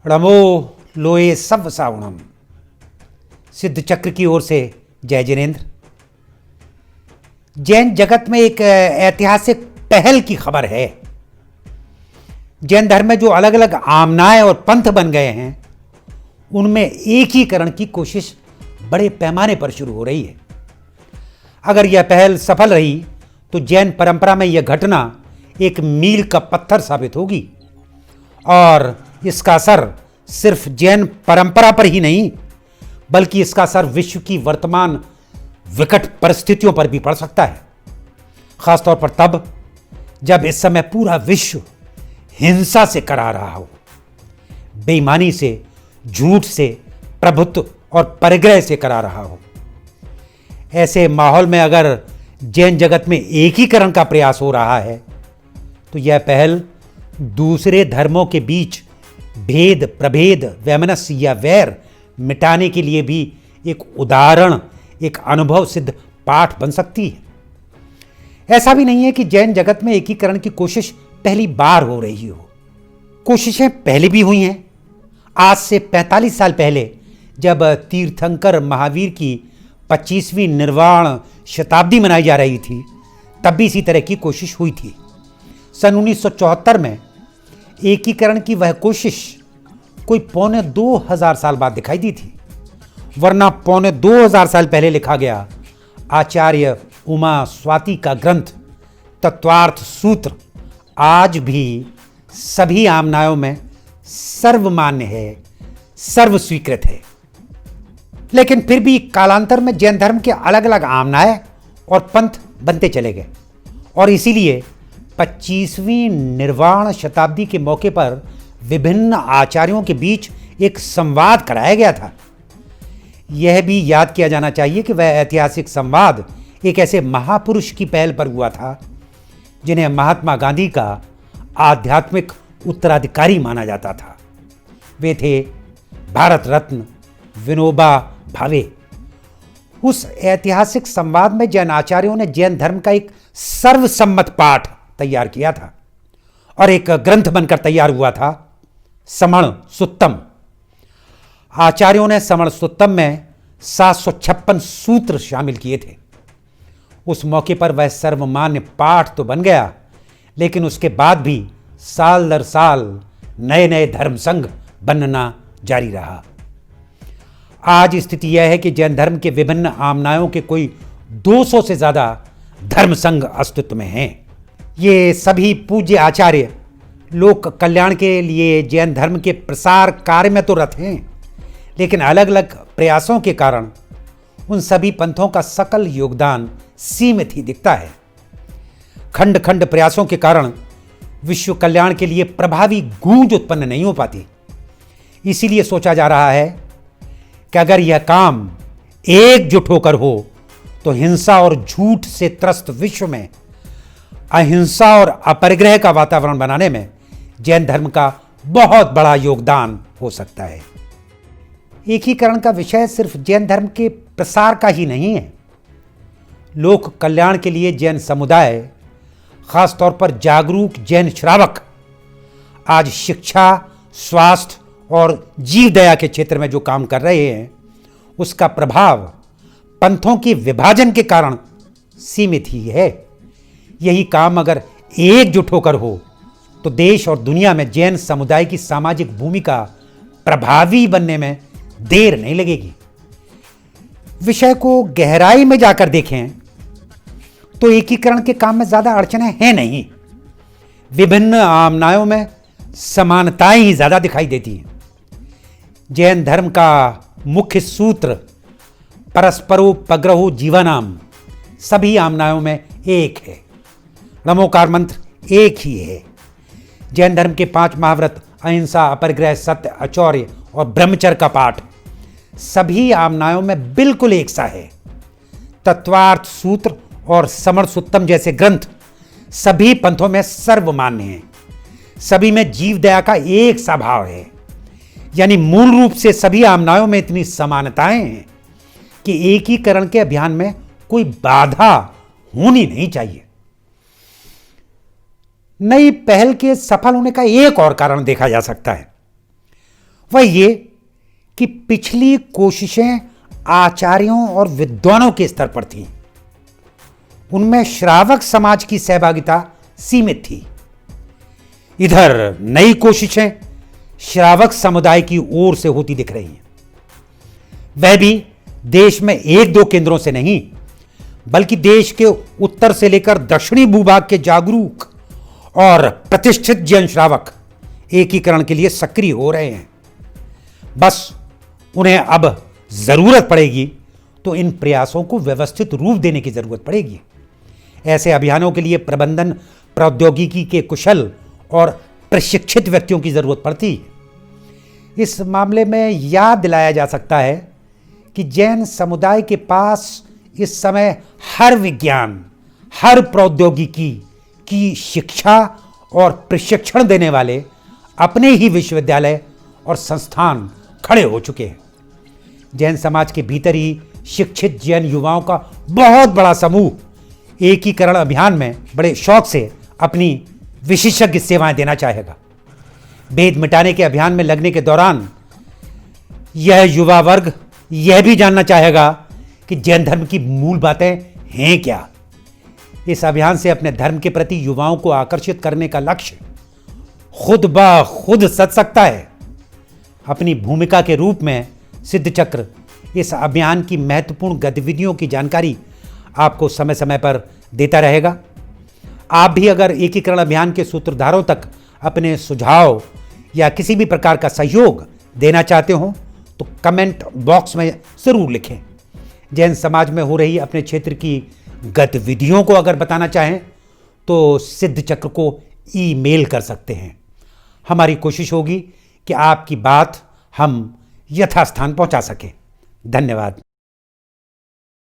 णमो लोये सव्व सावणम। सिद्ध चक्र की ओर से जय जिनेन्द्र। जैन जगत में एक ऐतिहासिक पहल की खबर है। जैन धर्म में जो अलग अलग आमनाएं और पंथ बन गए हैं, उनमें एकीकरण की कोशिश बड़े पैमाने पर शुरू हो रही है। अगर यह पहल सफल रही तो जैन परंपरा में यह घटना एक मील का पत्थर साबित होगी और इसका असर सिर्फ जैन परंपरा पर ही नहीं, बल्कि इसका असर विश्व की वर्तमान विकट परिस्थितियों पर भी पड़ सकता है। खासतौर पर तब जब इस समय पूरा विश्व हिंसा से करा रहा हो, बेईमानी से, झूठ से, प्रभुत्व और परिग्रह से करा रहा हो। ऐसे माहौल में अगर जैन जगत में एकीकरण का प्रयास हो रहा है तो यह पहल दूसरे धर्मों के बीच भेद, प्रभेद, वैमनस्य या वैर मिटाने के लिए भी एक उदाहरण, एक अनुभव सिद्ध पाठ बन सकती है। ऐसा भी नहीं है कि जैन जगत में एकीकरण की कोशिश पहली बार हो रही हो। कोशिशें पहले भी हुई हैं। आज से 45 साल पहले जब तीर्थंकर महावीर की 25वीं निर्वाण शताब्दी मनाई जा रही थी, तब भी इसी तरह की कोशिश हुई थी। सन 1974 में एकीकरण की वह कोशिश कोई 2500 साल बाद दिखाई दी थी, वरना 2500 साल पहले लिखा गया आचार्य उमा स्वाति का ग्रंथ तत्वार्थ सूत्र आज भी सभी आमनायों में सर्वमान्य है, सर्वस्वीकृत है। लेकिन फिर भी कालांतर में जैन धर्म के अलग अलग आमनाय और पंथ बनते चले गए और इसीलिए 25वीं निर्वाण शताब्दी के मौके पर विभिन्न आचार्यों के बीच एक संवाद कराया गया था। यह भी याद किया जाना चाहिए कि वह ऐतिहासिक संवाद एक ऐसे महापुरुष की पहल पर हुआ था जिन्हें महात्मा गांधी का आध्यात्मिक उत्तराधिकारी माना जाता था। वे थे भारत रत्न विनोबा भावे। उस ऐतिहासिक संवाद में जैन आचार्यों ने जैन धर्म का एक सर्वसम्मत पाठ तैयार किया था और एक ग्रंथ बनकर तैयार हुआ था, समण सुत्तम। आचार्यों ने समण सुत्तम में 756 सूत्र शामिल किए थे। उस मौके पर वह सर्वमान्य पाठ तो बन गया, लेकिन उसके बाद भी साल दर साल नए नए धर्म संघ बनना जारी रहा। आज स्थिति यह है कि जैन धर्म के विभिन्न आमनायों के कोई 200 से ज्यादा धर्म संघ अस्तित्व में हैं। ये सभी पूज्य आचार्य लोक कल्याण के लिए जैन धर्म के प्रसार कार्य में तो रत हैं, लेकिन अलग अलग प्रयासों के कारण उन सभी पंथों का सकल योगदान सीमित ही दिखता है। खंड खंड प्रयासों के कारण विश्व कल्याण के लिए प्रभावी गूंज उत्पन्न नहीं हो पाती। इसीलिए सोचा जा रहा है कि अगर यह काम एकजुट होकर हो तो हिंसा और झूठ से त्रस्त विश्व में अहिंसा और अपरिग्रह का वातावरण बनाने में जैन धर्म का बहुत बड़ा योगदान हो सकता है। एकीकरण का विषय सिर्फ जैन धर्म के प्रसार का ही नहीं है। लोक कल्याण के लिए जैन समुदाय, खासतौर पर जागरूक जैन श्रावक, आज शिक्षा, स्वास्थ्य और जीव दया के क्षेत्र में जो काम कर रहे हैं, उसका प्रभाव पंथों के विभाजन के कारण सीमित ही है। यही काम अगर एकजुट होकर हो तो देश और दुनिया में जैन समुदाय की सामाजिक भूमिका प्रभावी बनने में देर नहीं लगेगी। विषय को गहराई में जाकर देखें तो एकीकरण के काम में ज्यादा अड़चनें हैं नहीं। विभिन्न आमनायों में समानताएं ही ज्यादा दिखाई देती हैं। जैन धर्म का मुख्य सूत्र परस्परोपग्रहो जीवनाम सभी आमनायों में एक है। नमोकार मंत्र एक ही है। जैन धर्म के 5 महाव्रत अहिंसा, अपरिग्रह, सत्य, अचौर्य और ब्रह्मचर्य का पाठ सभी आमनायों में बिल्कुल एक सा है। तत्वार्थ सूत्र और समण सुत्तम जैसे ग्रंथ सभी पंथों में सर्वमान्य हैं। सभी में जीव दया का एक सा भाव है। यानी मूल रूप से सभी आमनायों में इतनी समानताएं हैं कि एकीकरण के अभियान में कोई बाधा होनी नहीं चाहिए। नई पहल के सफल होने का एक और कारण देखा जा सकता है। वह ये कि पिछली कोशिशें आचार्यों और विद्वानों के स्तर पर थीं। उनमें श्रावक समाज की सहभागिता सीमित थी। इधर नई कोशिशें श्रावक समुदाय की ओर से होती दिख रही हैं। वह भी देश में 1-2 केंद्रों से नहीं, बल्कि देश के उत्तर से लेकर दक्षिणी भूभाग के जागरूक और प्रतिष्ठित जैन श्रावक एकीकरण के लिए सक्रिय हो रहे हैं। बस उन्हें अब जरूरत पड़ेगी तो इन प्रयासों को व्यवस्थित रूप देने की जरूरत पड़ेगी। ऐसे अभियानों के लिए प्रबंधन प्रौद्योगिकी के कुशल और प्रशिक्षित व्यक्तियों की जरूरत पड़ती है। इस मामले में याद दिलाया जा सकता है कि जैन समुदाय के पास इस समय हर विज्ञान, हर प्रौद्योगिकी की शिक्षा और प्रशिक्षण देने वाले अपने ही विश्वविद्यालय और संस्थान खड़े हो चुके हैं। जैन समाज के भीतर ही शिक्षित जैन युवाओं का बहुत बड़ा समूह एकीकरण अभियान में बड़े शौक से अपनी विशेषज्ञ सेवाएं देना चाहेगा। भेद मिटाने के अभियान में लगने के दौरान यह युवा वर्ग यह भी जानना चाहेगा कि जैन धर्म की मूल बातें हैं क्या। इस अभियान से अपने धर्म के प्रति युवाओं को आकर्षित करने का लक्ष्य खुद ब खुद सज सकता है। अपनी भूमिका के रूप में सिद्ध चक्र इस अभियान की महत्वपूर्ण गतिविधियों की जानकारी आपको समय समय पर देता रहेगा। आप भी अगर एकीकरण अभियान के सूत्रधारों तक अपने सुझाव या किसी भी प्रकार का सहयोग देना चाहते हो तो कमेंट बॉक्स में ज़रूर लिखें। जैन समाज में हो रही अपने क्षेत्र की गतिविधियों को अगर बताना चाहें तो सिद्ध चक्र को ईमेल कर सकते हैं। हमारी कोशिश होगी कि आपकी बात हम यथास्थान पहुंचा सकें। धन्यवाद।